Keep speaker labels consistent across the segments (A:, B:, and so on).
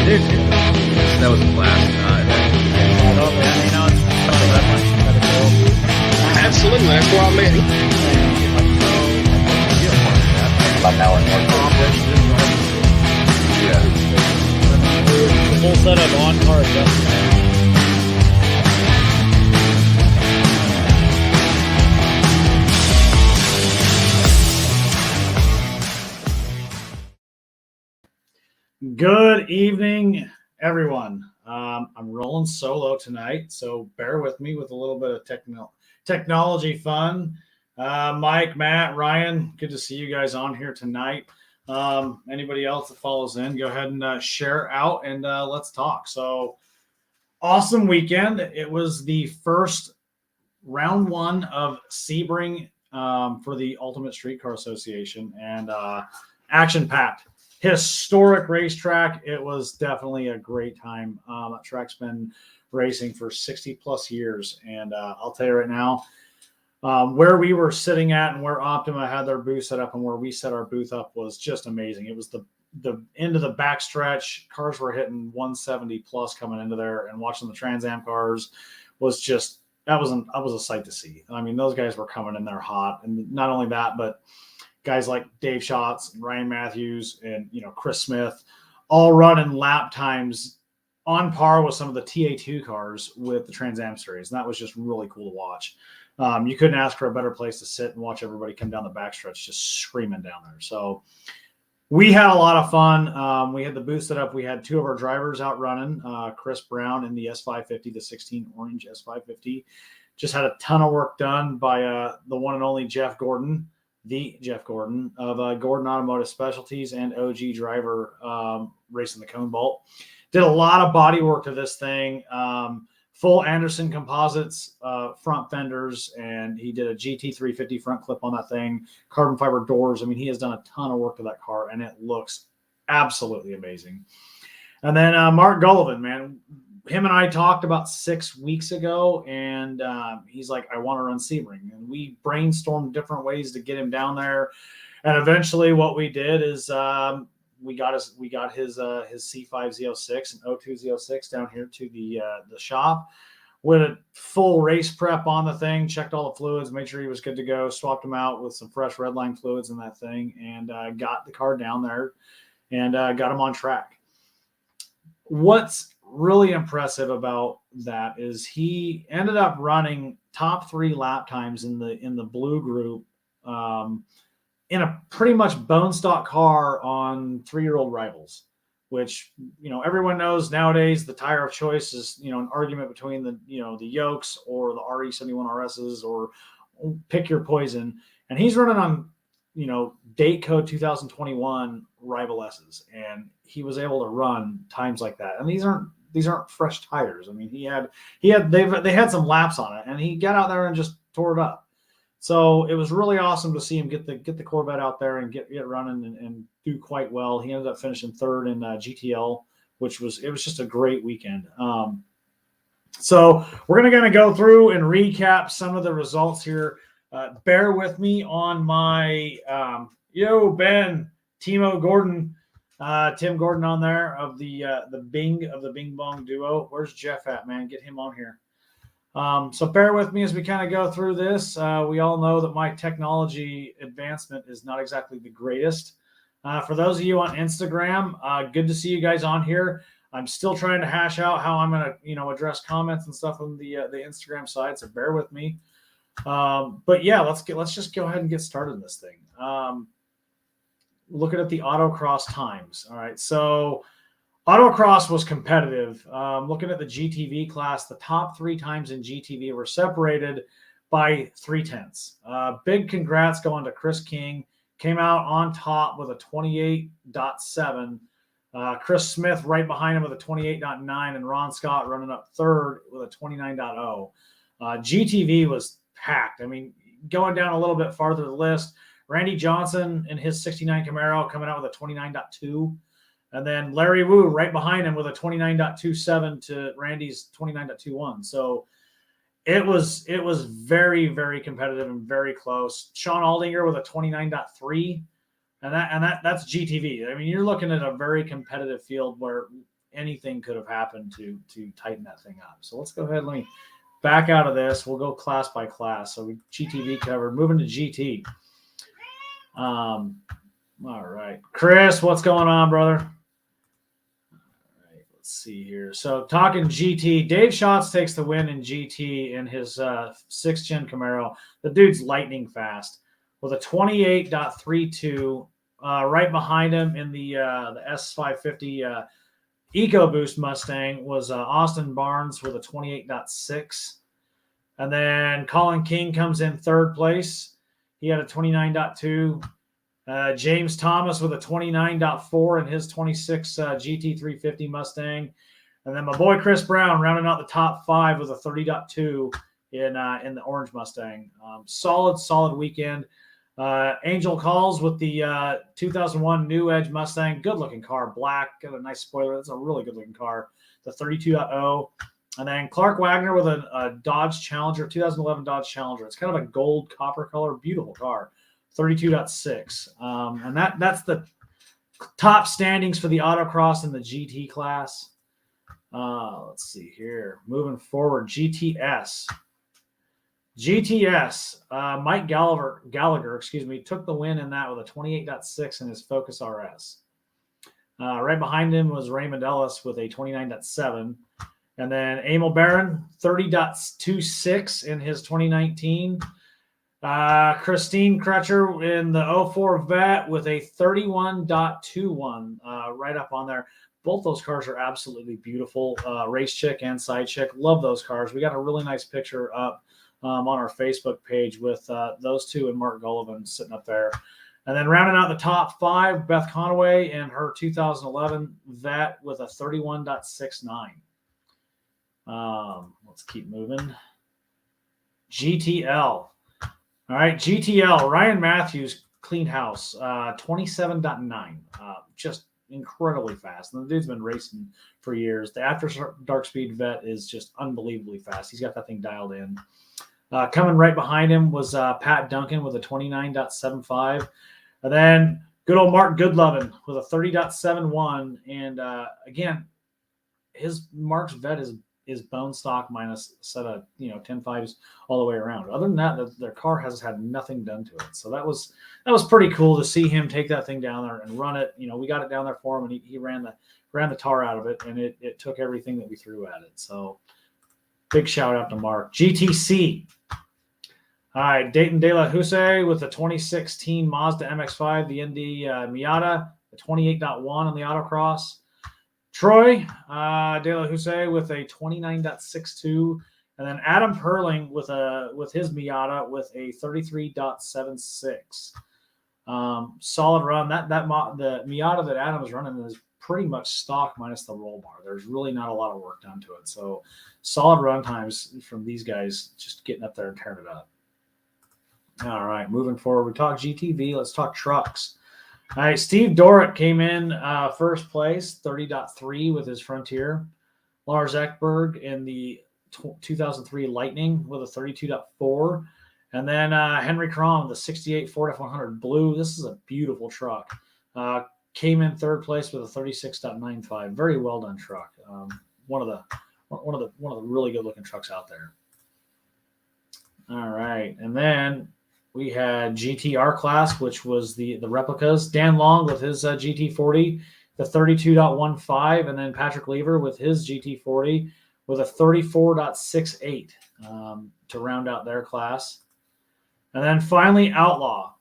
A: Dude, that was a blast.
B: Absolutely, that's why I'm in.
C: About an hour and more.
A: Yeah.
D: The full set of on-car adjustments.
E: Good evening, everyone. I'm rolling solo tonight, so bear with me with a little bit of technology fun. Mike, Matt, Ryan, good to see you guys on here tonight. Anybody else that follows in, go ahead and share out and let's talk. So, awesome weekend. It was the first round one of Sebring for the Ultimate Streetcar Association, and action-packed. Historic racetrack. It was definitely a great time. That track's been racing for 60 plus years. And I'll tell you right now, where we were sitting at and where Optima had their booth set up and where we set our booth up was just amazing. It was the end of the backstretch. Cars were hitting 170 plus coming into there, and watching the Trans Am cars was just, that was a sight to see. I mean, those guys were coming in there hot. And not only that, but guys like Dave Schatz, Ryan Matthews, and Chris Smith, all running lap times on par with some of the TA2 cars with the Trans Am series, and that was just really cool to watch. You couldn't ask for a better place to sit and watch everybody come down the backstretch, just screaming down there. So we had a lot of fun. We had the booth set up. We had two of our drivers out running, Chris Brown in the S550, the 16 orange S550. Just had a ton of work done by the one and only Jeff Gordon. The Jeff Gordon of Gordon Automotive Specialties and OG driver racing the Cone Bolt. Did a lot of body work to this thing. Full Anderson composites front fenders, and he did a GT350 front clip on that thing. Carbon fiber doors. I mean, he has done a ton of work to that car, and it looks absolutely amazing. And then Mark Gullivan, man. Him and I talked about 6 weeks ago, and he's like, I want to run Sebring. And we brainstormed different ways to get him down there. And eventually what we did is we got his C5 Z06 and O2 Z06 down here to the shop with a full race prep on the thing, checked all the fluids, made sure he was good to go, swapped him out with some fresh redline fluids in that thing, and got the car down there and got him on track. What's really impressive about that is he ended up running top 3 lap times in the blue group in a pretty much bone stock car on 3-year-old rivals, which everyone knows nowadays the tire of choice is an argument between the the Yokes or the RE71 RSs, or pick your poison. And he's running on date code 2021 rival S's, and he was able to run times like that. And these aren't fresh tires. I mean, they had some laps on it, and he got out there and just tore it up. So it was really awesome to see him get the Corvette out there and get running and do quite well. He ended up finishing third in GTL, which was just a great weekend. So we're going to go through and recap some of the results here. Bear with me on my Ben Timo Gordon. Tim Gordon on there of the Bing Bong duo. Where's Jeff at, man? Get him on here. So bear with me as we kind of go through this. We all know that my technology advancement is not exactly the greatest. For those of you on Instagram, good to see you guys on here. I'm still trying to hash out how I'm going to address comments and stuff on the Instagram side. So bear with me. But yeah, let's just go ahead and get started in this thing. Looking at the autocross times. All right. So autocross was competitive. Looking at the GTV class, the top 3 times in GTV were separated by 0.3. Big congrats going to Chris King. Came out on top with a 28.7. Chris Smith right behind him with a 28.9, and Ron Scott running up third with a 29.0. GTV was packed. I mean, going down a little bit farther the list, Randy Johnson in his 69 Camaro coming out with a 29.2. And then Larry Wu right behind him with a 29.27 to Randy's 29.21. So it was very, very competitive and very close. Sean Aldinger with a 29.3. And that's GTV. I mean, you're looking at a very competitive field where anything could have happened to tighten that thing up. So let's go ahead. Let me back out of this. We'll go class by class. So we GTV covered. Moving to GT. All right, Chris, what's going on, brother? All right, let's see here. So talking GT, Dave Schatz takes the win in GT in his 6th gen Camaro. The dude's lightning fast with a 28.32. Right behind him in the S550 EcoBoost Mustang was Austin Barnes with a 28.6. And then Colin King comes in 3rd place. He had a 29.2. James Thomas with a 29.4 in his 26 GT350 Mustang. And then my boy Chris Brown rounding out the top 5 with a 30.2 in the orange Mustang. Solid weekend. Angel Calls with the 2001 New Edge Mustang. Good-looking car. Black. Got a nice spoiler. That's a really good-looking car. The 32.0. And then Clark Wagner with a Dodge Challenger, 2011 Dodge Challenger. It's kind of a gold copper color. Beautiful car. 32.6. And that's the top standings for the autocross and the GT class. Let's see here. Moving forward, GTS. Mike Gallagher, took the win in that with a 28.6 in his Focus RS. Right behind him was Raymond Ellis with a 29.7. And then Emil Barron, 30.26 in his 2019. Christine Crutcher in the 04 Vet with a 31.21 right up on there. Both those cars are absolutely beautiful. Race chick and side chick. Love those cars. We got a really nice picture up on our Facebook page with those two and Mark Gullivan sitting up there. And then rounding out the top 5, Beth Conaway in her 2011 Vet with a 31.69. Let's keep moving. GTL. All right, GTL. Ryan Matthews cleaned house, 27.9. Just incredibly fast. And the dude's been racing for years. The After Dark Speed Vet is just unbelievably fast. He's got that thing dialed in. Coming right behind him was Pat Duncan with a 29.75. And then good old Mark Goodlovin with a 30.71. And again, Mark's Vet is bone stock minus a set of 10.5s all the way around. Other than that, their car has had nothing done to it. So that was pretty cool to see him take that thing down there and run it. We got it down there for him, and he ran the tar out of it, and it took everything that we threw at it. So big shout out to Mark. GTC. All right, Dayton De La Houssaye with the 2016 Mazda MX-5, the Indy Miata, the 28.1 on the autocross. Troy De La Houssaye with a 29.62, and then Adam Perling with his Miata with a 33.76. Solid run. The Miata that Adam is running is pretty much stock minus the roll bar. There's really not a lot of work done to it. So solid run times from these guys, just getting up there and tearing it up. All right, moving forward, we talk GTV. Let's talk trucks. All right, Steve Dorrit came in first place, 30.3 with his Frontier. Lars Ekberg in the 2003 Lightning with a 32.4. And then Henry Crom, the 68 Ford F100 Blue. This is a beautiful truck. Came in third place with a 36.95. Very well done truck. One of the really good looking trucks out there. All right, and then we had GTR class, which was the replicas. Dan Long with his GT40, the 32.15, and then Patrick Lever with his GT40 with a 34.68 to round out their class. And then finally, Outlaw.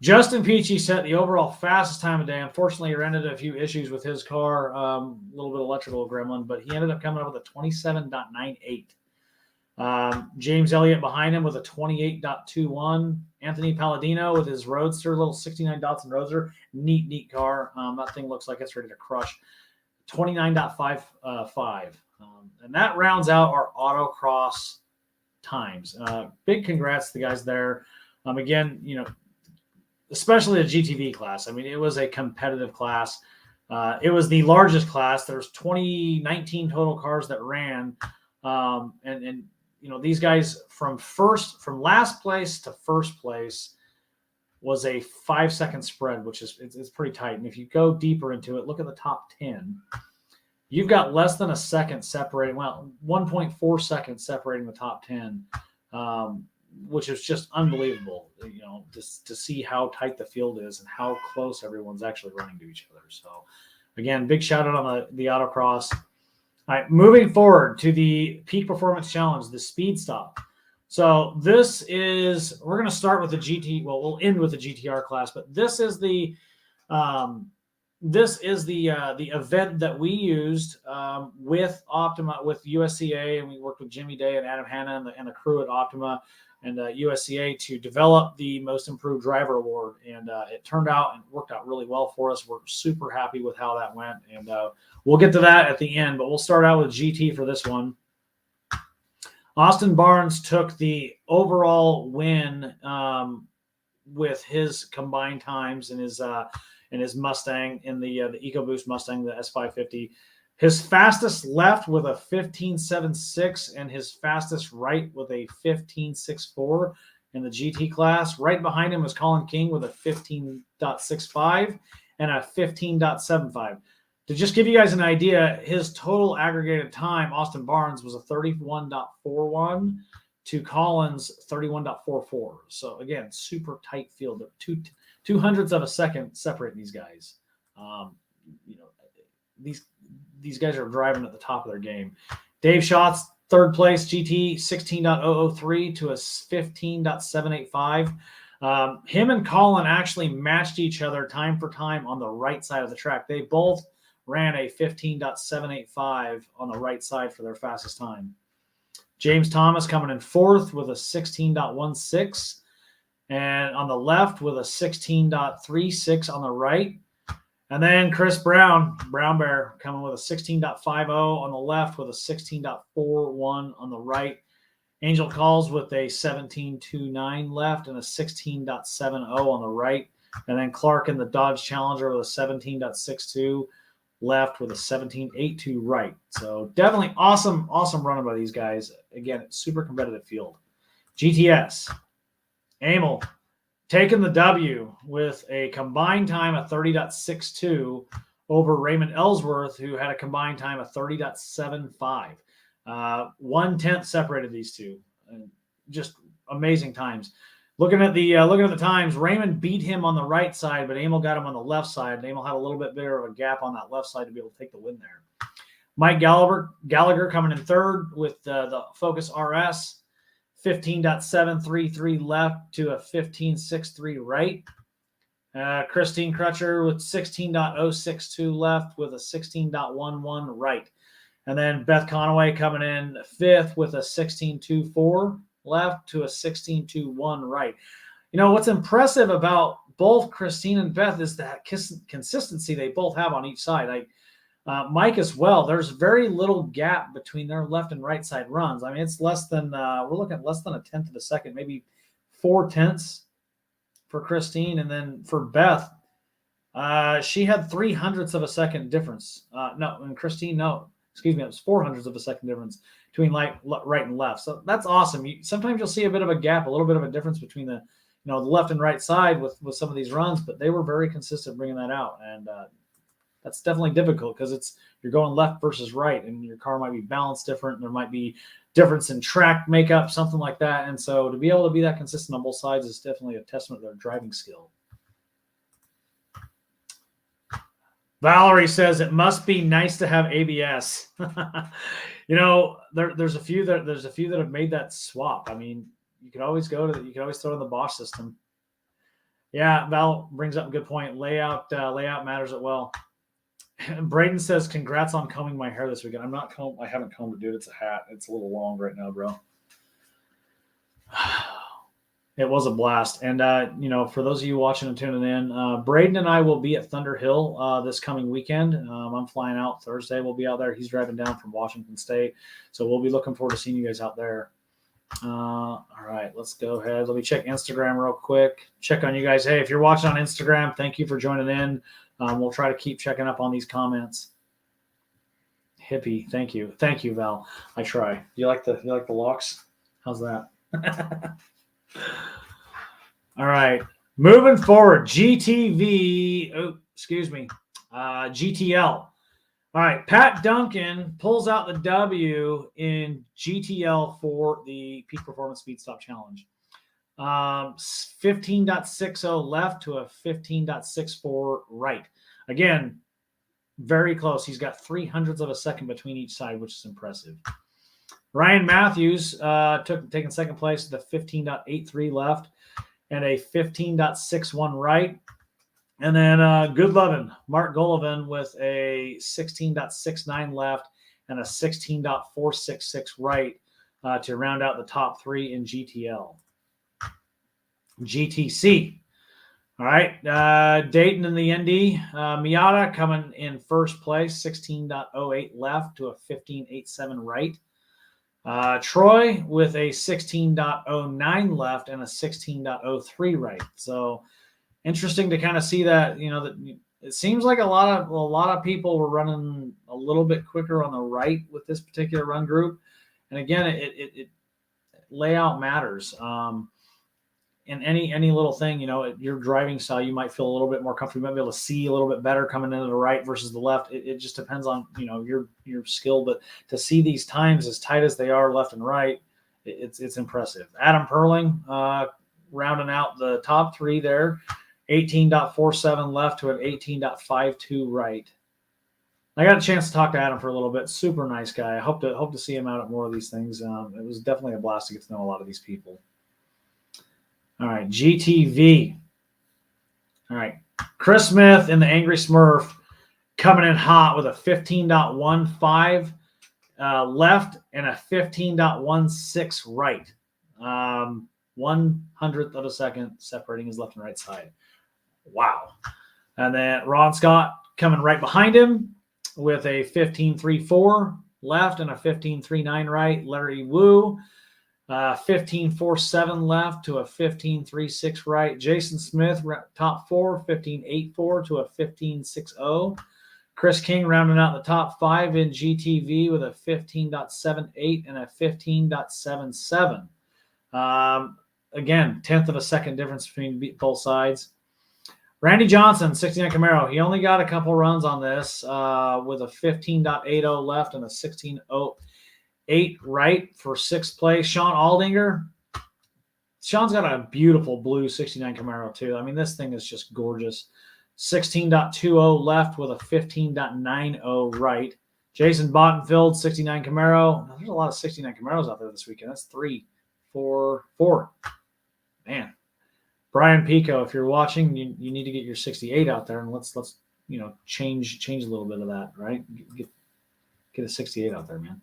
E: Justin Peachy set the overall fastest time of day. Unfortunately, he ran into a few issues with his car, a little bit electrical gremlin, but he ended up coming up with a 27.98. James Elliott behind him with a 28.21. Anthony Palladino with his Roadster, little 69 Datsun Roadster. Neat car. That thing looks like it's ready to crush. 29.55. And that rounds out our autocross times. Big congrats to the guys there. Again, especially the GTV class. I mean, it was a competitive class. It was the largest class. There's 19 total cars that ran. And these guys from last place to first place was a 5-second spread, which is it's pretty tight. And if you go deeper into it, look at the top 10. you've got less than a second separating, 1.4 seconds separating the top 10, which is just unbelievable, just to see how tight the field is and how close everyone's actually running to each other. So, again, big shout out on the autocross. All right, moving forward to the Peak Performance Challenge, the speed stop. So this is, we're going to start with the GT. Well, we'll end with the GTR class, but this is the event that we used with Optima, with USCA, and we worked with Jimmy Day and Adam Hanna and the crew at Optima and USCA to develop the Most Improved Driver Award. And it turned out and worked out really well for us. We're super happy with how that went. And we'll get to that at the end, but we'll start out with GT for this one. Austin Barnes took the overall win with his combined times in his Mustang, in the EcoBoost Mustang, the S550. His fastest left with a 15.76 and his fastest right with a 15.64 in the GT class. Right behind him was Colin King with a 15.65 and a 15.75. To just give you guys an idea, his total aggregated time, Austin Barnes, was a 31.41 to Colin's 31.44. So, again, super tight field. Two hundredths of a second separating these guys. These guys are driving at the top of their game. Dave Schatz, third place, GT, 16.003 to a 15.785. Him and Colin actually matched each other time for time on the right side of the track. They both ran a 15.785 on the right side for their fastest time. James Thomas coming in fourth with a 16.16, and on the left with a 16.36 on the right. And then Chris Brown Bear, coming with a 16.50 on the left with a 16.41 on the right. Angel Calls with a 17.29 left and a 16.70 on the right. And then Clark in the Dodge Challenger with a 17.62 left with a 17.82 right. So definitely awesome running by these guys. Again, super competitive field. GTS, Emil taking the W with a combined time of 30.62 over Raymond Ellsworth, who had a combined time of 30.75. 1/10 separated these two. Just amazing times. Looking at the times, Raymond beat him on the right side, but Emil got him on the left side. And Emil had a little bit bigger of a gap on that left side to be able to take the win there. Mike Gallagher coming in third with the Focus RS, 15.733 left to a 15.63 right. Christine Crutcher with 16.062 left with a 16.11 right. And then Beth Conaway coming in fifth with a 16.24 left to a 16.21 right. What's impressive about both Christine and Beth is that consistency they both have on each side. Mike as well. There's very little gap between their left and right side runs. I mean, it's less than we're looking at less than a tenth of a second, maybe 4/10 for Christine, and then for Beth, she had 300ths of a second difference. And Christine, it was 400ths of a second difference between right and left. So that's awesome. Sometimes you'll see a bit of a gap, a little bit of a difference between the left and right side with some of these runs, but they were very consistent bringing that out. And that's definitely difficult because you're going left versus right, and your car might be balanced different. And there might be difference in track makeup, something like that. And so to be able to be that consistent on both sides is definitely a testament to their driving skill. Valerie says it must be nice to have ABS. There's a few that have made that swap. I mean, you could always throw in the Bosch system. Yeah, Val brings up a good point. Layout matters as well. And Braden says, "Congrats on combing my hair this weekend." I haven't combed it, dude. It's a hat. It's a little long right now, bro. It was a blast. And, for those of you watching and tuning in, Braden and I will be at Thunder Hill this coming weekend. I'm flying out Thursday. We'll be out there. He's driving down from Washington State. So we'll be looking forward to seeing you guys out there. All right, let's go ahead. Let me check Instagram real quick. Check on you guys. Hey, if you're watching on Instagram, thank you for joining in. We'll try to keep checking up on these comments. Hippie, thank you. Thank you, Val. I try. Do you like the locks? How's that? All right, moving forward, GTL. All right, Pat Duncan pulls out the W in GTL for the Peak Performance Speed Stop Challenge. 15.60 left to a 15.64 right. Again, very close. He's got 0.03 of a second between each side, which is impressive. Ryan Matthews taking second place with a 15.83 left and a 15.61 right. And then good lovin', Mark Golovin with a 16.69 left and a 16.466 right to round out the top three in GTL. GTC. All right. Dayton in the ND. Miata coming in first place, 16.08 left to a 15.87 right. Troy with a 16.09 left and a 16.03 right. So interesting to kind of see that, that it seems like a lot of people were running a little bit quicker on the right with this particular run group. And again, it layout matters. In any little thing, your driving style, you might feel a little bit more comfortable. You might be able to see a little bit better coming into the right versus the left. It just depends on, your skill. But to see these times as tight as they are left and right, it's impressive. Adam Perling rounding out the top three there, 18.47 left to an 18.52 right. I got a chance to talk to Adam for a little bit. Super nice guy. I hope to see him out at more of these things. It was definitely a blast to get to know a lot of these people. All right, GTV. All right, Chris Smith in the Angry Smurf coming in hot with a 15.15 left and a 15.16 right. 1/100th of a second separating his left and right side. Wow. And then Ron Scott coming right behind him with a 15.34 left and a 15.39 right. Larry Wu. 15.47 left to a 15.36 right. Jason Smith, top four, 15.84 to a 15.60. Chris King rounding out the top five in GTV with a 15.78 and a 15.77. Again, 1/10 of a second difference between both sides. Randy Johnson, 69 Camaro. He only got a couple runs on this with a 15.80 left and a 16.08 right for sixth place. Sean Aldinger. Sean's got a beautiful blue 69 Camaro too. I mean, this thing is just gorgeous. 16.20 left with a 15.90 right. Jason Bottenfield, 69 Camaro. Now, there's a lot of 69 Camaros out there this weekend. That's 3, 4, 4. Man. Brian Pico, if you're watching, you need to get your 68 out there, and let's change a little bit of that, right? Get a 68 out there, man.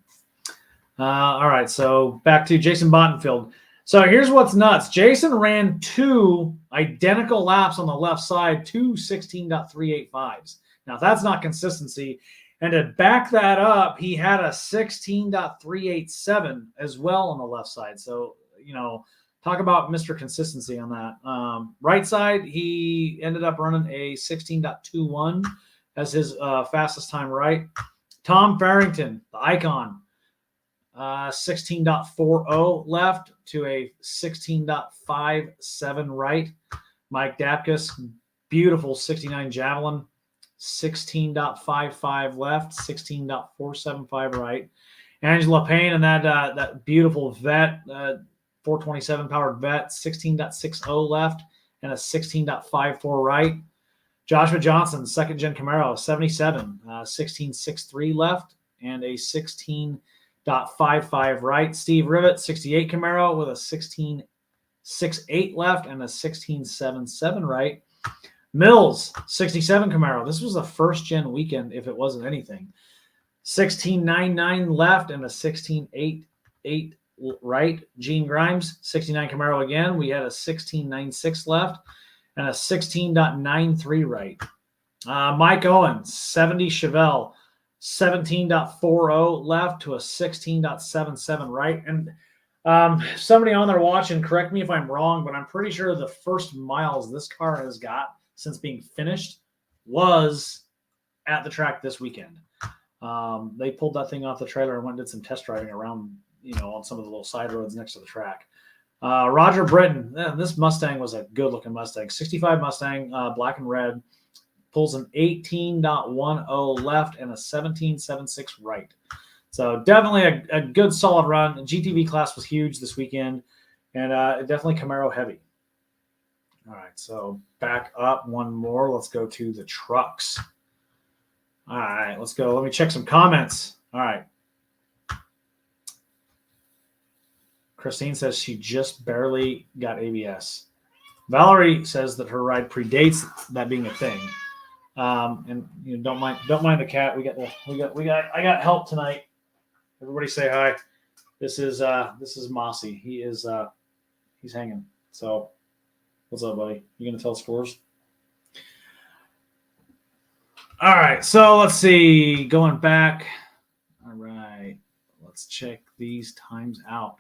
E: All right, so back to Jason Bottenfield. So here's what's nuts. Jason ran 2 identical laps on the left side, 2 16.385s. Now, if that's not consistency, and to back that up, he had a 16.387 as well on the left side. So, talk about Mr. Consistency on that. Right side, he ended up running a 16.21 as his fastest time right. Tom Farrington, the icon, 16.40 left to a 16.57 right. Mike Dapkus, beautiful 69 Javelin, 16.55 left, 16.475 right. Angela Payne and that beautiful vet, 427 powered vet, 16.60 left and a 16.54 right. Joshua Johnson, second gen Camaro, 77, 16.63 left and a 16.55 right. Steve Rivet, 68 Camaro with a 16.68 left and a 16.77 right. Mills, 67 Camaro. This was a first gen weekend if it wasn't anything. 16.99 left and a 16.88 right. Gene Grimes, 69 Camaro again. We had a 16.96 left and a 16.93 right. Mike Owens, 70 Chevelle, 17.40 left to a 16.77 right. And somebody on there watching, correct me if I'm wrong, but I'm pretty sure the first miles this car has got since being finished was at the track this weekend. They pulled that thing off the trailer and went and did some test driving around, on some of the little side roads next to the track. Roger Britton, this Mustang was a good looking Mustang, 65 Mustang, black and red. pulls an 18.10 left and a 17.76 right. So definitely a good solid run. The GTV class was huge this weekend, and definitely Camaro heavy. All right, so back up one more. Let's go to the trucks. All right, let's go. Let me check some comments. All right. Christine says she just barely got ABS. Valerie says that her ride predates that being a thing. And don't mind the cat. I got help tonight. Everybody say hi. This is Mossy. He's hanging. So what's up, buddy? You gonna tell scores? All right, so let's see. Going back. All right, let's check these times out.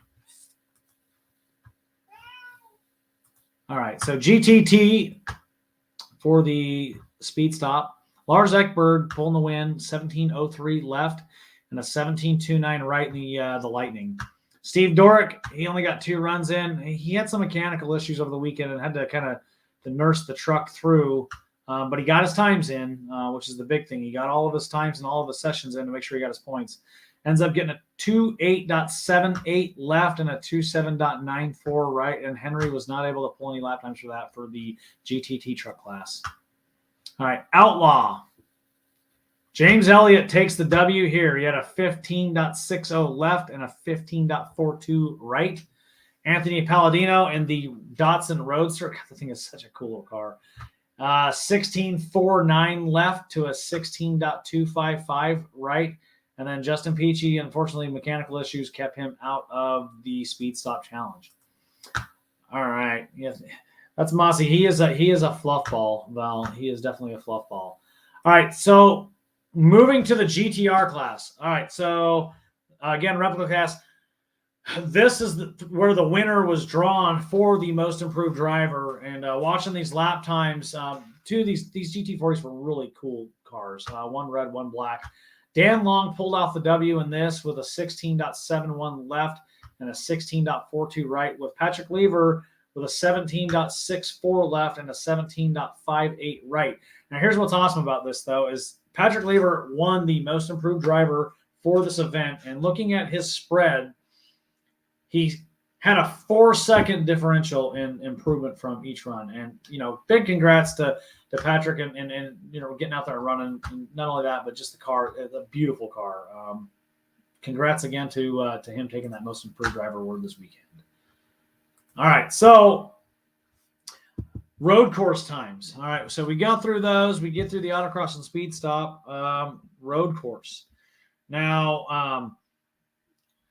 E: All right, so GTT for the speed stop. Lars Ekberg pulling the win, 17.03 left and a 17.29 right in the Lightning. Steve Dorick, he only got 2 runs in. He had some mechanical issues over the weekend and had to kind of nurse the truck through, but he got his times in, which is the big thing. He got all of his times and all of his sessions in to make sure he got his points. Ends up getting a 2.8.78 left and a 2.7.94 right, and Henry was not able to pull any lap times for that for the GTT truck class. All right, Outlaw. James Elliott takes the W here. He had a 15.60 left and a 15.42 right. Anthony Palladino in the Datsun Roadster. God, the thing is such a cool little car. 16.49 left to a 16.255 right. And then Justin Peachy, unfortunately, mechanical issues kept him out of the speed stop challenge. All right. Yes, that's Mossy. He is a fluff ball, Val. He is definitely a fluff ball. All right. So moving to the GTR class. All right. So again, replica class. This is where the winner was drawn for the most improved driver. And watching these lap times, two of these GT40s were really cool cars. One red, one black. Dan Long pulled off the W in this with a 16.71 left and a 16.42 right, with Patrick Lever with a 17.64 left and a 17.58 right. Now, here's what's awesome about this, though, is Patrick Lever won the most improved driver for this event. And looking at his spread, he had a 4-second differential in improvement from each run. And, big congrats to Patrick and getting out there and running. And not only that, but just the car, a beautiful car. Congrats again to him taking that most improved driver award this weekend. All right, so road course times. All right, so we go through those. We get through the autocross and speed stop. Road course. Now,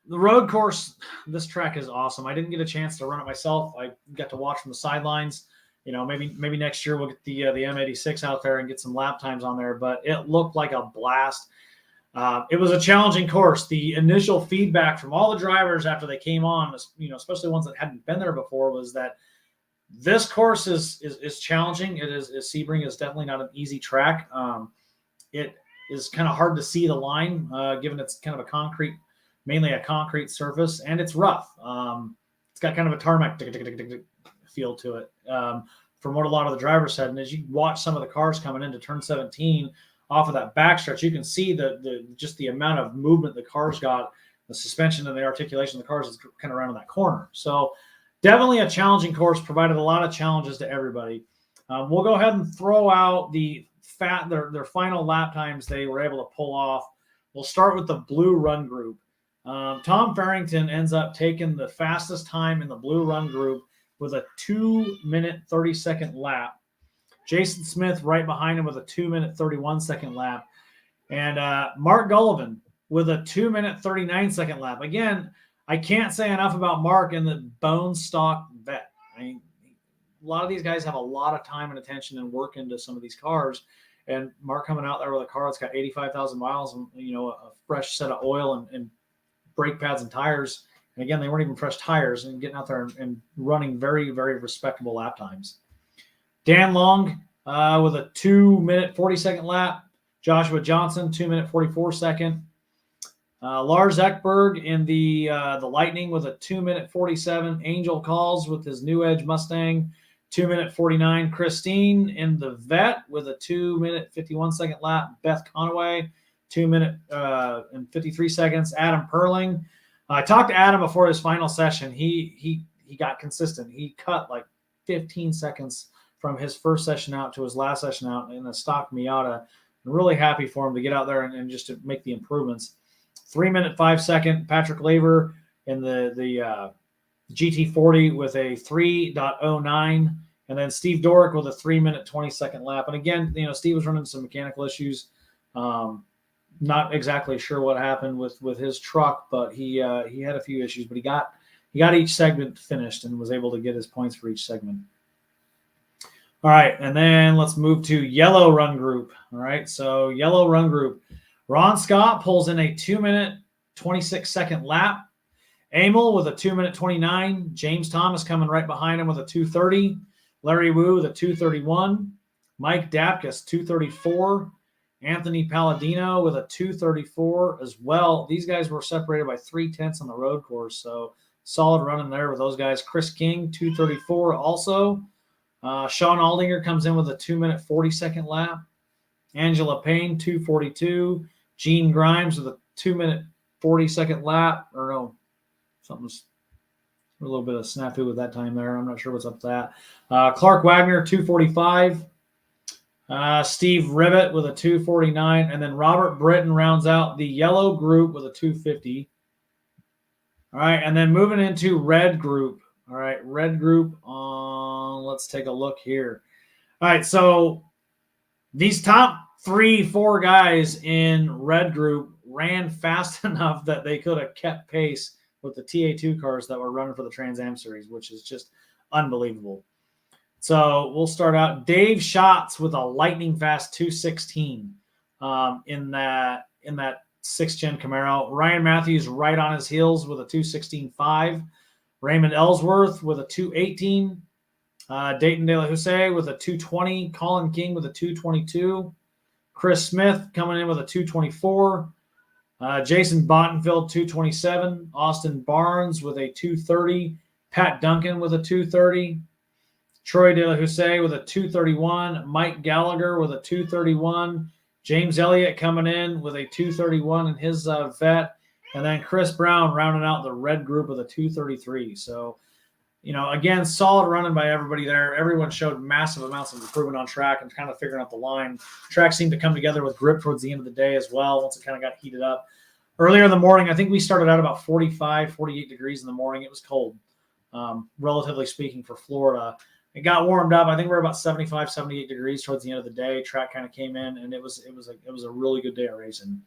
E: the road course, this track is awesome. I didn't get a chance to run it myself. I got to watch from the sidelines. Maybe next year we'll get the M86 out there and get some lap times on there. But it looked like a blast. It was a challenging course. The initial feedback from all the drivers after they came on, especially ones that hadn't been there before, was that this course is challenging. Sebring is definitely not an easy track. It is kind of hard to see the line, given it's kind of mainly a concrete surface, and it's rough. It's got kind of a tarmac feel to it, from what a lot of the drivers said. And as you watch some of the cars coming into turn 17 off of that backstretch, you can see the amount of movement the cars got, the suspension and the articulation of the cars is kind of around in that corner. So definitely a challenging course, provided a lot of challenges to everybody. We'll go ahead and throw out their final lap times they were able to pull off. We'll start with the blue run group. Tom Farrington ends up taking the fastest time in the blue run group with a 2-minute 30-second lap. Jason Smith right behind him with a 2-minute 31-second lap. And Mark Gullivan with a 2-minute 39-second lap. Again, I can't say enough about Mark and the bone stock vet. I mean, a lot of these guys have a lot of time and attention and work into some of these cars. And Mark coming out there with a car that's got 85,000 miles and, a fresh set of oil and brake pads and tires. And again, they weren't even fresh tires, and getting out there and running very, very respectable lap times. Dan Long with a 2-minute 40-second lap. Joshua Johnson, 2-minute 44-second. Lars Ekberg in the Lightning with a 2-minute 47. Angel Calls with his New Edge Mustang, 2-minute 49. Christine in the vet with a 2-minute 51-second lap. Beth Conaway, 2-minute and 53 seconds. Adam Perling. I talked to Adam before his final session. He got consistent. He cut like 15 seconds from his first session out to his last session out in a stock Miata. I'm really happy for him to get out there and just to make the improvements. 3-minute 5-second. Patrick Laver in the GT40 with a 3.09, and then Steve Dorick with a 3-minute 20-second lap. And again, Steve was running some mechanical issues. Not exactly sure what happened with his truck, but he had a few issues. But he got each segment finished and was able to get his points for each segment. All right, and then let's move to yellow run group. All right, so yellow run group. Ron Scott pulls in a 2-minute 26-second lap. Emil with a 2-minute 29. James Thomas coming right behind him with a 2:30. Larry Wu with a 2:31. Mike Dapkus, 2:34. Anthony Palladino with a 2:34 as well. These guys were separated by 0.3 on the road course, so solid running there with those guys. Chris King, 2:34 also. Sean Aldinger comes in with a 2-minute 40-second lap. Angela Payne, 2:42. Gene Grimes with a 2-minute 40-second lap. Or no, something's a little bit of snafu with that time there. I'm not sure what's up with that. Clark Wagner, 2:45. Steve Ribbett with a 2:49. And then Robert Britton rounds out the yellow group with a 2:50. All right, and then moving into red group. All right, red group. Let's take a look here. All right, so these top 3-4 guys in red group ran fast enough that they could have kept pace with the TA2 cars that were running for the Trans Am Series, which is just unbelievable. So we'll start out. Dave Schatz with a lightning fast 2:16 in that 6th-gen Camaro. Ryan Matthews right on his heels with a 2:16.5. Raymond Ellsworth with a 2:18. Dayton De La Houssaye with a 2:20. Colin King with a 2:22. Chris Smith coming in with a 2:24. Jason Bottenfield, 2:27. Austin Barnes with a 2:30. Pat Duncan with a 2:30. Troy De La Houssaye with a 2:31. Mike Gallagher with a 2:31. James Elliott coming in with a 2:31 in his vet. And then Chris Brown rounding out the red group with a 2:33. So, again, solid running by everybody there. Everyone showed massive amounts of improvement on track and kind of figuring out the line. Track seemed to come together with grip towards the end of the day as well once it kind of got heated up. Earlier in the morning, I think we started out about 45, 48 degrees in the morning. It was cold, relatively speaking, for Florida. It got warmed up. I think we're about 75, 78 degrees towards the end of the day. Track kind of came in, and it was a really good day of racing.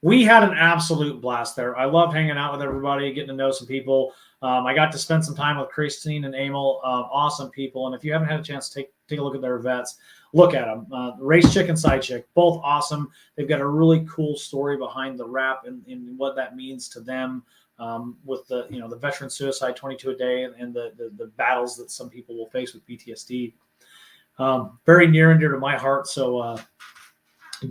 E: We had an absolute blast there. I loved hanging out with everybody, getting to know some people. I got to spend some time with Christine and Emil, awesome people. And if you haven't had a chance to take a look at their vets, look at them. Race Chick and Side Chick, both awesome. They've got a really cool story behind the wrap and what that means to them with the veteran suicide 22 a day and the battles that some people will face with PTSD. Very near and dear to my heart. So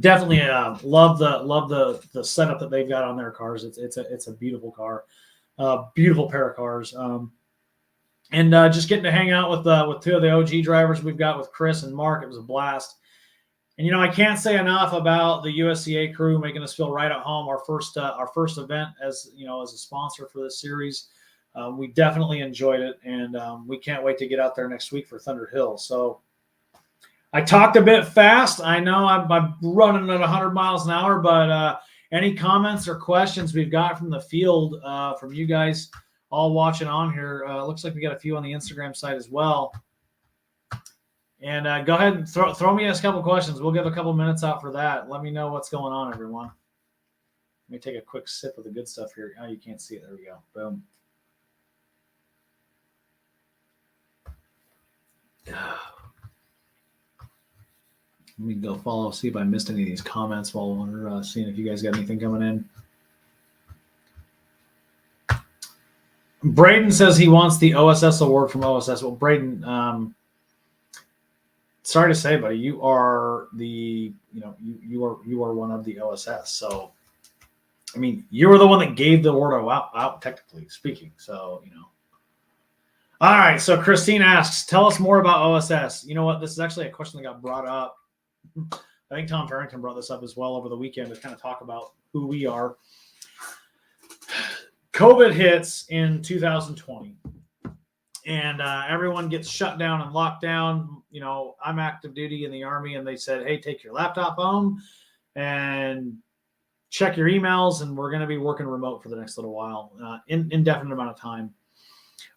E: definitely love the setup that they've got on their cars. It's a beautiful car. Beautiful pair of cars. And just getting to hang out with 2 of the OG drivers we've got with Chris and Mark. It was a blast. And, I can't say enough about the USCA crew making us feel right at home. Our first event as a sponsor for this series. We definitely enjoyed it. And we can't wait to get out there next week for Thunder Hill. So I talked a bit fast. I know I'm running at 100 miles an hour, but any comments or questions we've got from the field, from you guys all watching on here? Looks like we got a few on the Instagram site as well. And go ahead and throw me a couple questions. We'll give a couple minutes out for that. Let me know what's going on, everyone. Let me take a quick sip of the good stuff here. Oh, you can't see it. There we go. Boom. Let me go follow, see if I missed any of these comments while we're seeing if you guys got anything coming in. Braden says he wants the OSS award from OSS. Well, Braden, sorry to say, buddy, you are you are one of the OSS. So, I mean, you were the one that gave the award out technically speaking. So, All right. So Christine asks, tell us more about OSS. You know what? This is actually a question that got brought up. I think Tom Farrington brought this up as well over the weekend to kind of talk about who we are. COVID hits in 2020. And everyone gets shut down and locked down. You know, I'm active duty in the Army, and they said, hey, take your laptop home and check your emails, and we're going to be working remote for the next little while, indefinite amount of time.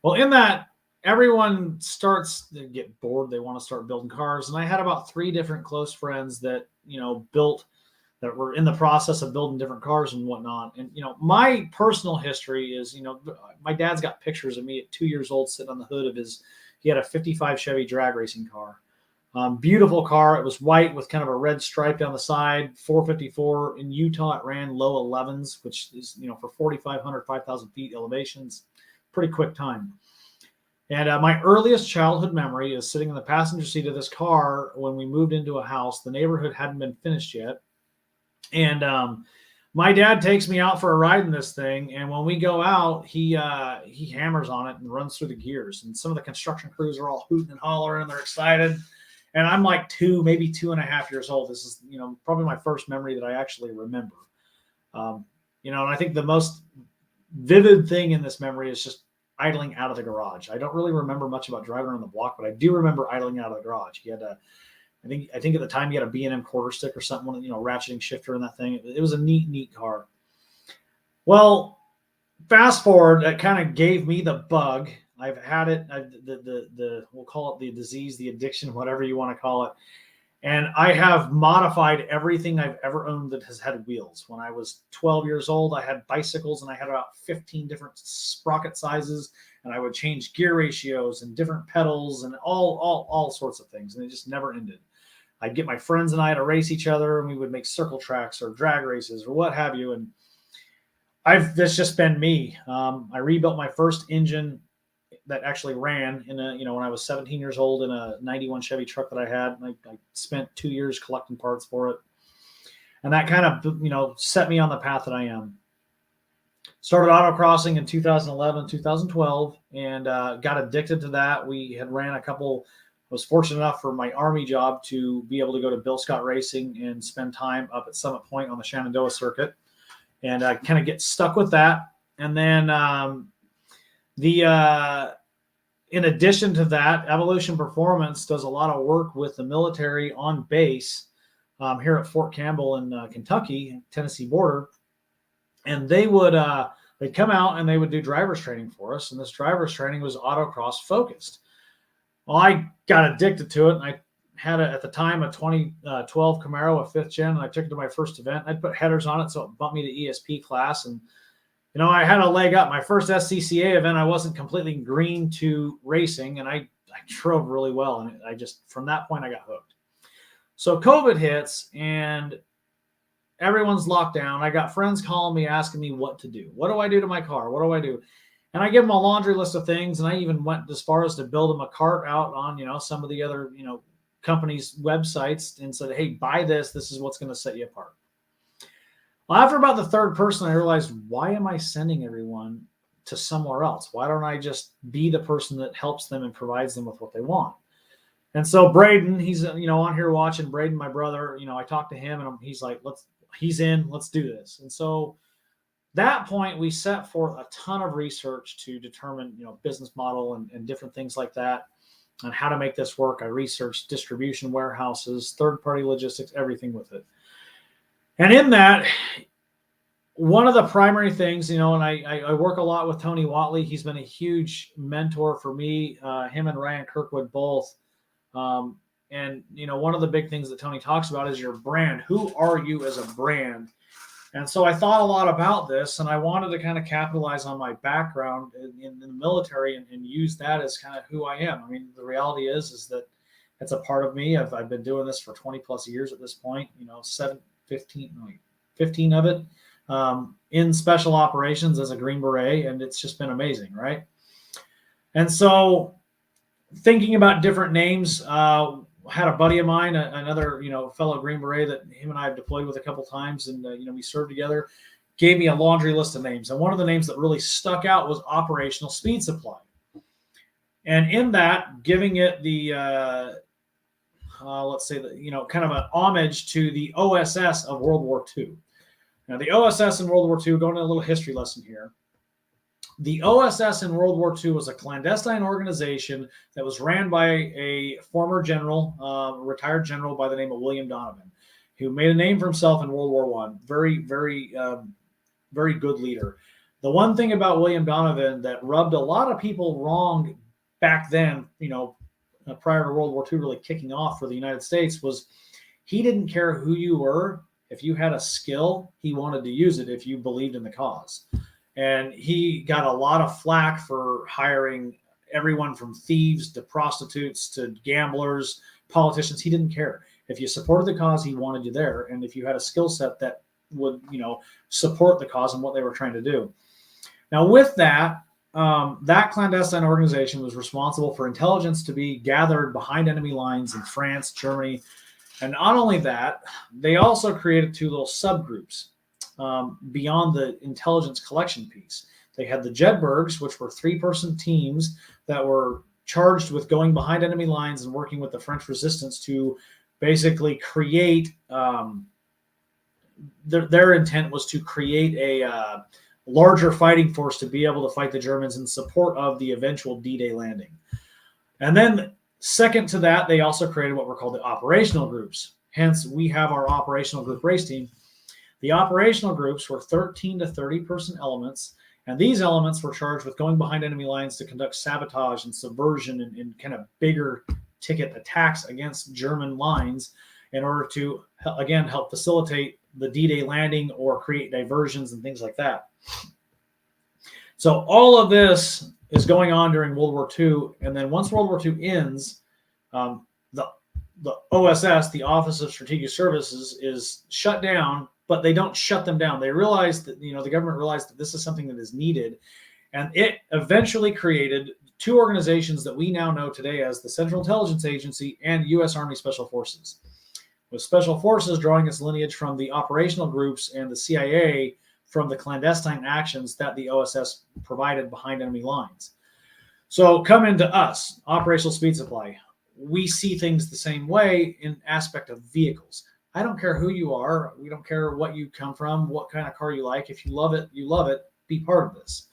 E: Well, in that, everyone starts to get bored. They want to start building cars. And I had about 3 different close friends that, that were in the process of building different cars and whatnot. And, my personal history is, my dad's got pictures of me at 2 years old sitting on the hood of he had a 55 Chevy drag racing car. Beautiful car. It was white with kind of a red stripe down the side, 454. In Utah, it ran low 11s, which is, for 4,500, 5,000 feet elevations, pretty quick time. And my earliest childhood memory is sitting in the passenger seat of this car when we moved into a house. The neighborhood hadn't been finished yet. And my dad takes me out for a ride in this thing. And when we go out, he hammers on it and runs through the gears. And some of the construction crews are all hooting and hollering, and they're excited. And I'm like 2, maybe 2.5 years old. This is, probably my first memory that I actually remember. And I think the most vivid thing in this memory is just idling out of the garage. I don't really remember much about driving around the block, but I do remember idling out of the garage. He had I think at the time he had a B&M quarter stick or something, ratcheting shifter in that thing. It was a neat car. Well, fast forward, that kind of gave me the bug. I've had it, we'll call it the disease, the addiction, whatever you want to call it. And I have modified everything I've ever owned that has had wheels. When I was 12 years old, I had bicycles, and I had about 15 different sprocket sizes, and I would change gear ratios and different pedals and all sorts of things. And it just never ended. I'd get my friends and I to race each other, and we would make circle tracks or drag races or what have you. And that's just been me. I rebuilt my first engine that actually ran in when I was 17 years old in a 91 Chevy truck that I had. And I spent 2 years collecting parts for it. And that kind of, set me on the path that I am. Started autocrossing in 2011, 2012, and got addicted to that. We had ran a couple. I was fortunate enough for my Army job to be able to go to Bill Scott Racing and spend time up at Summit Point on the Shenandoah circuit, and kind of get stuck with that. And then in addition to that, Evolution Performance does a lot of work with the military on base here at Fort Campbell in Kentucky, Tennessee border. And they'd come out and they would do driver's training for us. And this driver's training was autocross focused. Well, I got addicted to it, and I had at the time a 2012 Camaro, a 5th gen, and I took it to my first event. I'd put headers on it, so it bumped me to ESP class. And I had a leg up. My first SCCA event, I wasn't completely green to racing, and I drove really well. And from that point, I got hooked. So COVID hits, and everyone's locked down. I got friends calling me, asking me what to do. What do I do to my car? What do I do? And I give them a laundry list of things, and I even went as far as to build them a cart out on, some of the other, companies' websites, and said, hey, buy this. This is what's going to set you apart. Well, after about the 3rd person, I realized, why am I sending everyone to somewhere else? Why don't I just be the person that helps them and provides them with what they want? And so Braden, he's, on here watching. Braden, my brother, I talked to him, and he's like, he's in, let's do this. And so that point, we set forth a ton of research to determine, business model and different things like that, and how to make this work. I researched distribution warehouses, third-party logistics, everything with it. And in that, one of the primary things, and I work a lot with Tony Watley. He's been a huge mentor for me, him and Ryan Kirkwood both. And, one of the big things that Tony talks about is your brand. Who are you as a brand? And so I thought a lot about this, and I wanted to kind of capitalize on my background in the military and use that as kind of who I am. I mean, the reality is that it's a part of me. I've been doing this for 20 plus years at this point, 15 of it in special operations as a Green Beret, and it's just been amazing, right? And so thinking about different names, had a buddy of mine, another, fellow Green Beret that him and I have deployed with a couple times, and, we served together, gave me a laundry list of names. And one of the names that really stuck out was Operational Speed Supply. And in that, giving it the let's say that, kind of an homage to the OSS of World War II. Now, the OSS in World War II, going to a little history lesson here. The OSS in World War II was a clandestine organization that was ran by a former general, retired general by the name of William Donovan, who made a name for himself in World War I. Very, very, very good leader. The one thing about William Donovan that rubbed a lot of people wrong back then, prior to World War II really kicking off for the United States, was he didn't care who you were. If you had a skill, he wanted to use it if you believed in the cause. And he got a lot of flack for hiring everyone from thieves to prostitutes to gamblers, politicians. He didn't care. If you supported the cause, he wanted you there. And if you had a skill set that would, support the cause and what they were trying to do. Now, with that, that clandestine organization was responsible for intelligence to be gathered behind enemy lines in France, Germany. And not only that, they also created two little subgroups. Beyond the intelligence collection piece. They had the Jedburghs, which were 3-person teams that were charged with going behind enemy lines and working with the French resistance to basically create, their intent was to create a larger fighting force to be able to fight the Germans in support of the eventual D-Day landing. And then second to that, they also created what were called the operational groups. Hence, we have our operational group race team. The operational groups were 13 to 30-person elements, and these elements were charged with going behind enemy lines to conduct sabotage and subversion and kind of bigger ticket attacks against German lines in order to, again, help facilitate the D-Day landing or create diversions and things like that. So all of this is going on during World War II, and then once World War II ends, the OSS, the Office of Strategic Services, is shut down. But they don't shut them down. They realized that, the government realized that this is something that is needed. And it eventually created two organizations that we now know today as the Central Intelligence Agency and U.S. Army Special Forces. With Special Forces drawing its lineage from the operational groups and the CIA from the clandestine actions that the OSS provided behind enemy lines. So coming to us, Operational Speed Supply, we see things the same way in aspect of vehicles. I don't care who you are. We don't care what you come from, what kind of car you like. If you love it, you love it. Be part of this.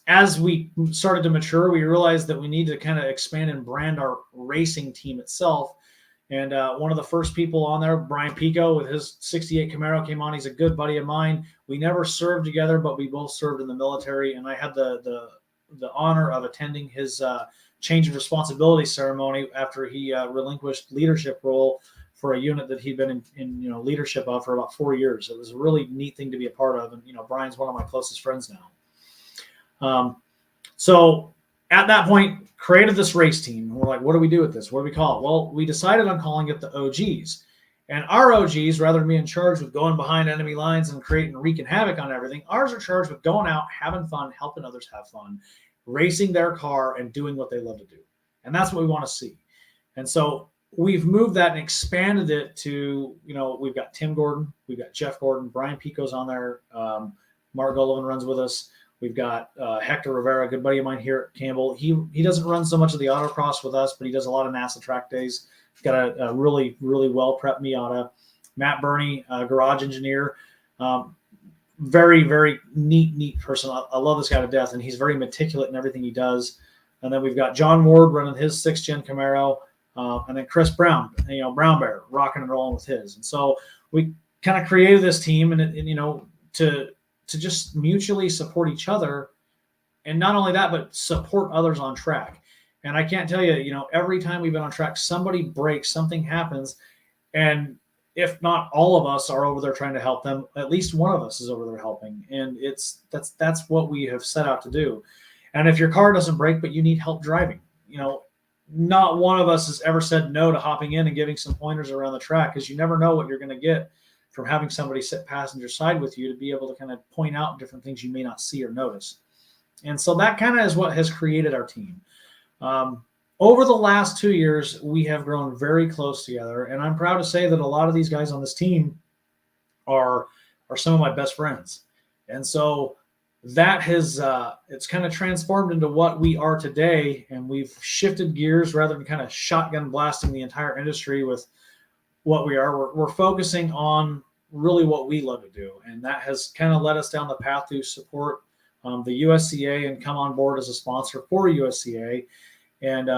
E: As we started to mature, we realized that we need to kind of expand and brand our racing team itself. And one of the first people on there, Brian Pico, with his 68 Camaro came on. He's a good buddy of mine. We never served together, but we both served in the military. And I had the honor of attending his change of responsibility ceremony after he relinquished leadership role for a unit that he'd been in leadership of for about 4 years. It was a really neat thing to be a part of. And, Brian's one of my closest friends now. So at that point, created this race team. We're like, what do we do with this? What do we call it? Well, we decided on calling it the OGs. And our OGs, rather than being charged with going behind enemy lines and creating wreaking havoc on everything, ours are charged with going out, having fun, helping others have fun, racing their car and doing what they love to do. And that's what we want to see. And so we've moved that and expanded it to, we've got Tim Gordon, we've got Jeff Gordon, Brian Pico's on there, Mark Gullivan runs with us. We've got Hector Rivera, a good buddy of mine here at Campbell. He doesn't run so much of the autocross with us, but he does a lot of NASA track days. He's got a really, really well-prepped Miata. Matt Burney, garage engineer. Very, very neat person. I love this guy to death, and he's very meticulous in everything he does. And then we've got John Ward running his 6th-gen Camaro. And then Chris Brown, Brown Bear, rocking and rolling with his. And so we kind of created this team and to just mutually support each other. And not only that, but support others on track. And I can't tell you, every time we've been on track, somebody breaks, something happens. And if not all of us are over there trying to help them, at least one of us is over there helping. And that's what we have set out to do. And if your car doesn't break, but you need help driving, not one of us has ever said no to hopping in and giving some pointers around the track, because you never know what you're going to get from having somebody sit passenger side with you to be able to kind of point out different things you may not see or notice. And so that kind of is what has created our team. Over the last 2 years, we have grown very close together. And I'm proud to say that a lot of these guys on this team are some of my best friends. And so that has it's kind of transformed into what we are today, and we've shifted gears rather than kind of shotgun blasting the entire industry with what we are. We're focusing on really what we love to do, and that has kind of led us down the path to support the USCA and come on board as a sponsor for USCA. And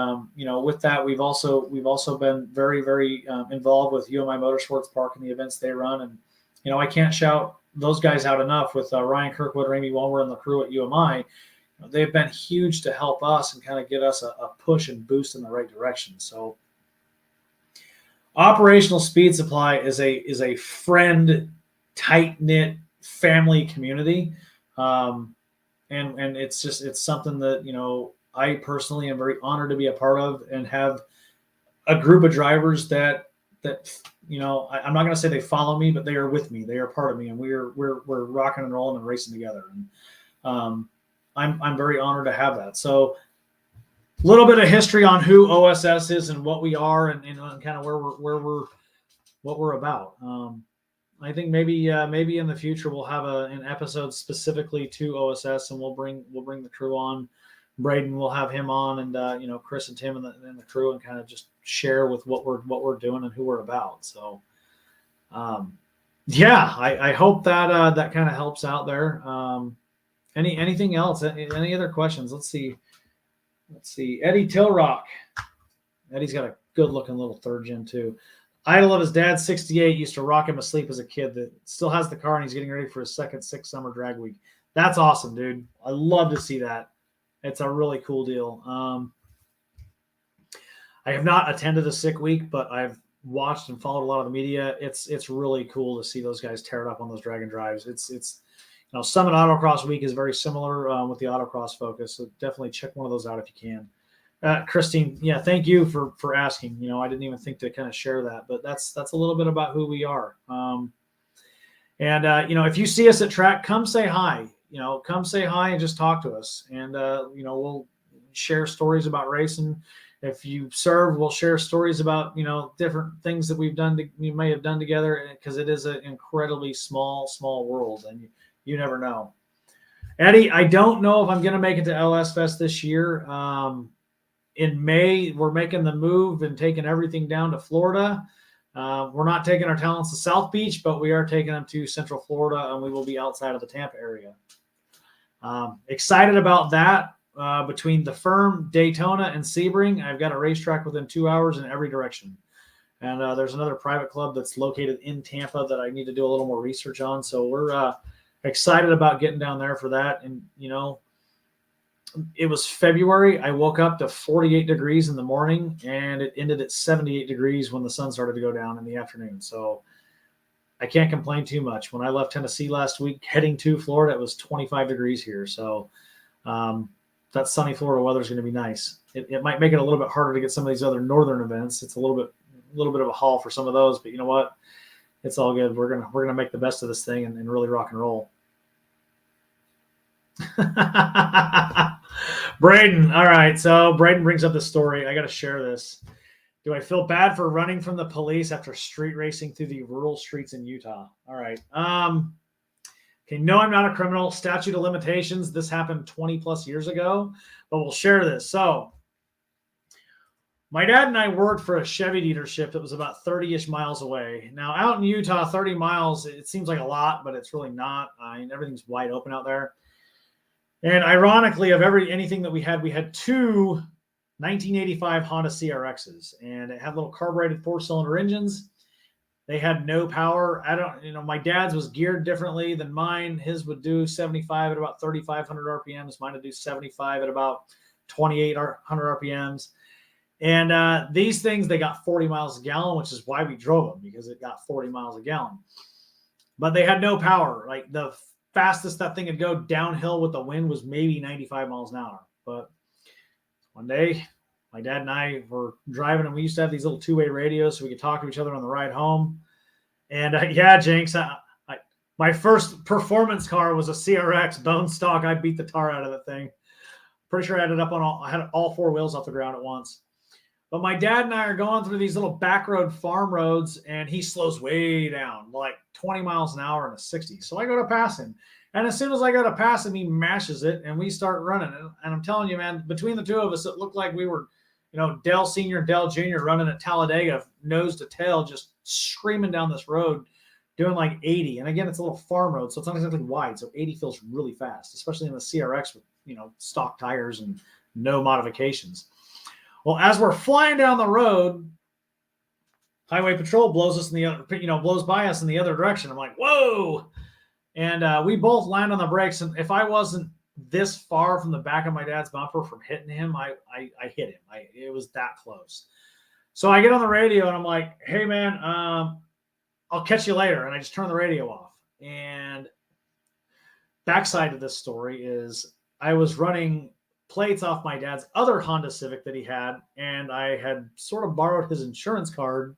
E: with that, we've also been very, very involved with UMI Motorsports Park and the events they run. And I can't shout those guys out enough with Ryan Kirkwood, Amy Walmer, and the crew at UMI. They've been huge to help us and kind of get us a push and boost in the right direction. So, Operational Speed Supply is a friend, tight knit family community, and it's something that I personally am very honored to be a part of, and have a group of drivers that I'm not going to say they follow me, but they are with me. They are part of me, and we're rocking and rolling and racing together. And I'm very honored to have that. So, a little bit of history on who OSS is and what we are, and kind of what we're about. I think maybe in the future we'll have an episode specifically to OSS, and we'll bring the crew on. Braden, we'll have him on, and Chris and Tim and the crew, and kind of just share with what we're doing and who we're about. So, I hope that that kind of helps out there. Anything else? Any other questions? Let's see. Eddie Tilrock. Eddie's got a good looking little third gen too. Idol of his dad, 68, used to rock him asleep as a kid. That still has the car, and he's getting ready for his second 6 summer drag week. That's awesome, dude. I love to see that. It's a really cool deal. I have not attended a sick week, but I've watched and followed a lot of the media. It's really cool to see those guys tear it up on those drag and drives. It's Summit Autocross Week is very similar with the autocross focus, so definitely check one of those out if you can. Christine, yeah, thank you for asking. I didn't even think to kind of share that, but that's a little bit about who we are. If you see us at track, come say hi. Come say hi and just talk to us, and we'll share stories about racing. If you serve, we'll share stories about different things that we may have done together, because it is an incredibly small world, and you never know. Eddie, I don't know if I'm going to make it to LS Fest this year. In May, we're making the move and taking everything down to Florida. We're not taking our talents to South Beach, but we are taking them to Central Florida, and we will be outside of the Tampa area. Excited about that. Between the Firm, Daytona, and Sebring, I've got a racetrack within 2 hours in every direction. And there's another private club that's located in Tampa that I need to do a little more research on. So we're excited about getting down there for that. And, it was February. I woke up to 48 degrees in the morning, and it ended at 78 degrees when the sun started to go down in the afternoon. So I can't complain too much. When I left Tennessee last week, heading to Florida, it was 25 degrees here. So that sunny Florida weather is going to be nice. It might make it a little bit harder to get some of these other northern events. It's a little bit of a haul for some of those, but you know what? It's all good. We're gonna make the best of this thing and really rock and roll. Braden. All right. So Braden brings up the story. I got to share this. Do I feel bad for running from the police after street racing through the rural streets in Utah? All right. Okay. No, I'm not a criminal. Statute of limitations. This happened 20 plus years ago, but we'll share this. So my dad and I worked for a Chevy dealership that was about 30-ish miles away. Now, out in Utah, 30 miles, it seems like a lot, but it's really not. Everything's wide open out there. And ironically, of anything that we had two 1985 Honda CRXs, and it had little carbureted 4-cylinder engines. They had no power. My dad's was geared differently than mine. His would do 75 at about 3,500 RPMs. Mine would do 75 at about 2,800 RPMs. And these things, they got 40 miles a gallon, which is why we drove them, because it got 40 miles a gallon. But they had no power. Like, the fastest that thing could go downhill with the wind was maybe 95 miles an hour. But one day, my dad and I were driving, and we used to have these little two-way radios so we could talk to each other on the ride home. And yeah, Jinx, my first performance car was a CRX bone stock. I beat the tar out of that thing. Pretty sure I had all 4 wheels off the ground at once. But my dad and I are going through these little back road farm roads, and he slows way down, like 20 miles an hour in a 60. So I go to pass him. And as soon as I go to pass him, he mashes it, and we start running. And I'm telling you, man, between the two of us, it looked like we were, Dell Sr. and Dell Jr. running at Talladega, nose to tail, just screaming down this road, doing like 80. And again, it's a little farm road, so it's not exactly wide. So 80 feels really fast, especially in the CRX with, stock tires and no modifications. Well, as we're flying down the road, Highway Patrol blows by us in the other direction. I'm like, whoa. And we both land on the brakes. And if I wasn't this far from the back of my dad's bumper from hitting him, I hit him. It was that close. So I get on the radio and I'm like, hey, man, I'll catch you later. And I just turn the radio off. And backside of this story is I was running plates off my dad's other Honda Civic that he had, and I had sort of borrowed his insurance card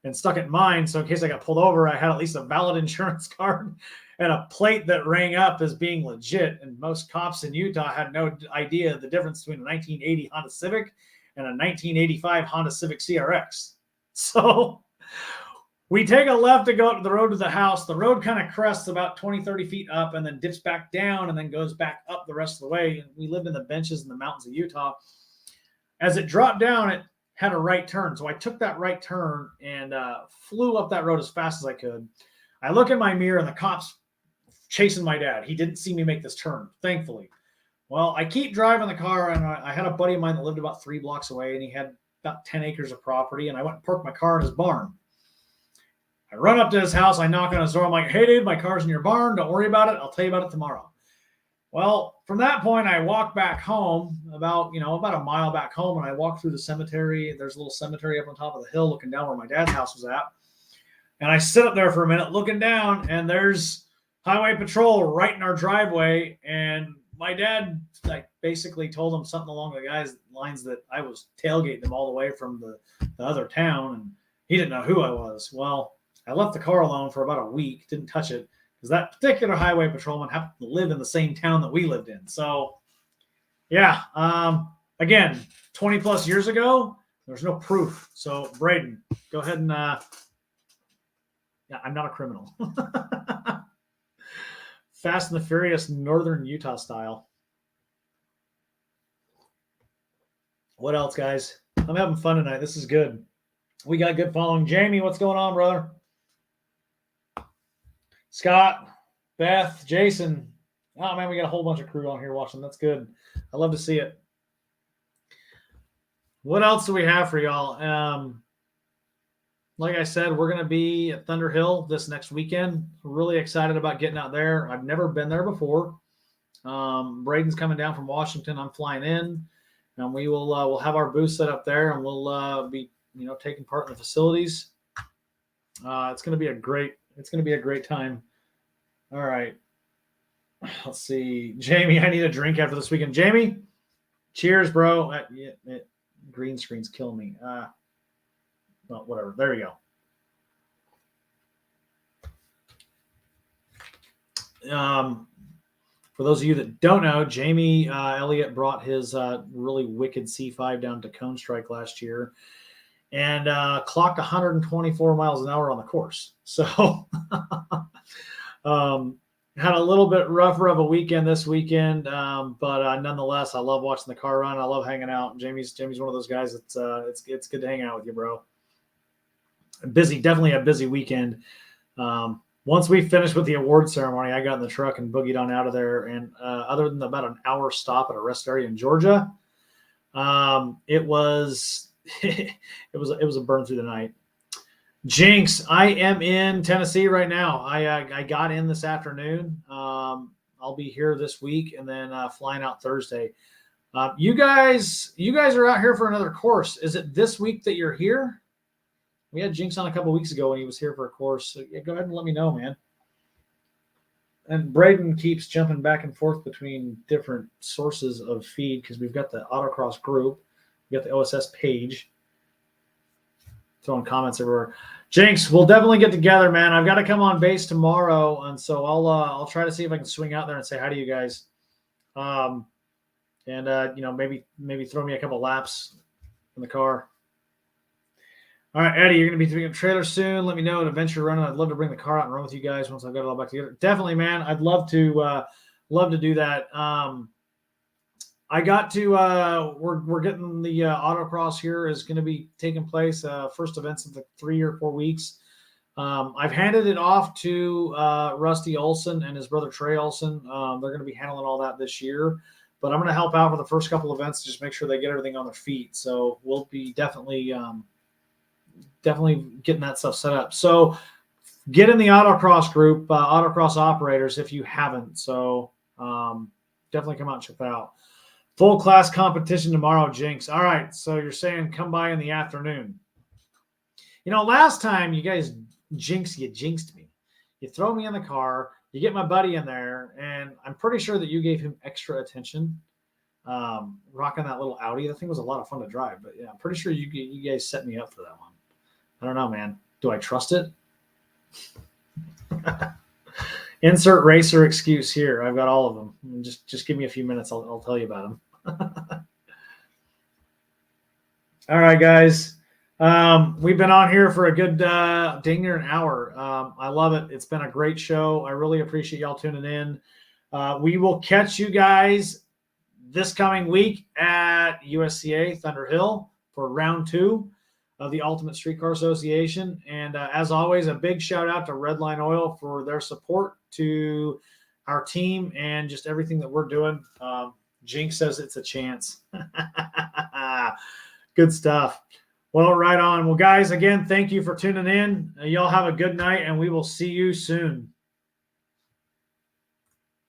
E: and stuck it in mine. So in case I got pulled over, I had at least a valid insurance card and a plate that rang up as being legit. And most cops in Utah had no idea the difference between a 1980 Honda Civic and a 1985 Honda Civic CRX. So we take a left to go up the road to the house. The road kind of crests about 20, 30 feet up and then dips back down and then goes back up the rest of the way. And we lived in the benches in the mountains of Utah. As it dropped down, it had a right turn. So I took that right turn and flew up that road as fast as I could. I look in my mirror and the cop's chasing my dad. He didn't see me make this turn, thankfully. Well, I keep driving the car, and I had a buddy of mine that lived about 3 blocks away, and he had about 10 acres of property, and I went and parked my car in his barn. I run up to his house. I knock on his door. I'm like, hey, dude, my car's in your barn. Don't worry about it. I'll tell you about it tomorrow. Well, from that point, I walk back home about a mile back home, and I walk through the cemetery. There's a little cemetery up on top of the hill looking down where my dad's house was at. And I sit up there for a minute looking down, and there's Highway Patrol right in our driveway. And my dad basically told him something along the lines that I was tailgating him all the way from the other town, and he didn't know who I was. Well, I left the car alone for about a week, didn't touch it, because that particular highway patrolman happened to live in the same town that we lived in. So, yeah, again, 20 plus years ago, there's no proof. So, Braden, go ahead and, I'm not a criminal. Fast and the Furious, Northern Utah style. What else, guys? I'm having fun tonight. This is good. We got good following. Jamie, what's going on, brother? Scott, Beth, Jason. Oh, man, we got a whole bunch of crew on here watching. That's good. I love to see it. What else do we have for y'all? Like I said, we're going to be at Thunder Hill this next weekend. Really excited about getting out there. I've never been there before. Braden's coming down from Washington. I'm flying in. And we will we'll have our booth set up there, and we'll be taking part in the facilities. It's going to be a great time. All right. Let's see. Jamie, I need a drink after this weekend. Jamie, cheers, bro. Green screen's killing me. Well, whatever. There you go. For those of you that don't know, Jamie Elliott brought his really wicked C5 down to Cone Strike last year and clocked 124 miles an hour on the course. So had a little bit rougher of a weekend this weekend, but nonetheless, I love watching the car run. I love hanging out. Jamie's one of those guys that's it's good to hang out with you, bro. Definitely a busy weekend. Once we finished with the award ceremony, I got in the truck and boogied on out of there. And other than about an hour stop at a rest area in Georgia, it was a burn through the night. Jinx, I am in Tennessee right now. I got in this afternoon. I'll be here this week and then flying out Thursday. You guys are out here for another course. Is it this week that you're here? We had Jinx on a couple weeks ago when he was here for a course. So yeah, go ahead and let me know, man. And Braden keeps jumping back and forth between different sources of feed because we've got the autocross group, we got the OSS page. Throwing comments everywhere. Jinx, we'll definitely get together, man. I've got to come on base tomorrow, and so I'll try to see if I can swing out there and say hi to you guys. And maybe throw me a couple laps in the car. All right, Eddie, you're going to be doing a trailer soon. Let me know at Adventure Run. I'd love to bring the car out and run with you guys once I've got it all back together. Definitely, man. I'd love to do that. I got to we're getting the autocross here is going to be taking place. First events in 3 or 4 weeks. I've handed it off to Rusty Olson and his brother Trey Olson. They're going to be handling all that this year, but I'm going to help out for the first couple events to just make sure they get everything on their feet. So we'll be definitely getting that stuff set up. So get in the autocross group, autocross operators, if you haven't. So definitely come out and check that out. Full class competition tomorrow, Jinx. All right. So you're saying come by in the afternoon. You know, last time you guys jinxed me. You throw me in the car, you get my buddy in there, and I'm pretty sure that you gave him extra attention. Rocking that little Audi. That thing was a lot of fun to drive, but yeah, I'm pretty sure you guys set me up for that one. I don't know, man. Do I trust it? Insert racer excuse here. I've got all of them. Just give me a few minutes. I'll tell you about them. All right, guys. We've been on here for a good dang near an hour. I love it. It's been a great show. I really appreciate y'all tuning in. We will catch you guys this coming week at USCA Thunder Hill for round 2 of the Ultimate Streetcar Association. And as always, a big shout out to Redline Oil for their support to our team and just everything that we're doing. Jinx says it's a chance. Good stuff. Well, right on. Well, guys, again, thank you for tuning in. Y'all have a good night, and we will see you soon.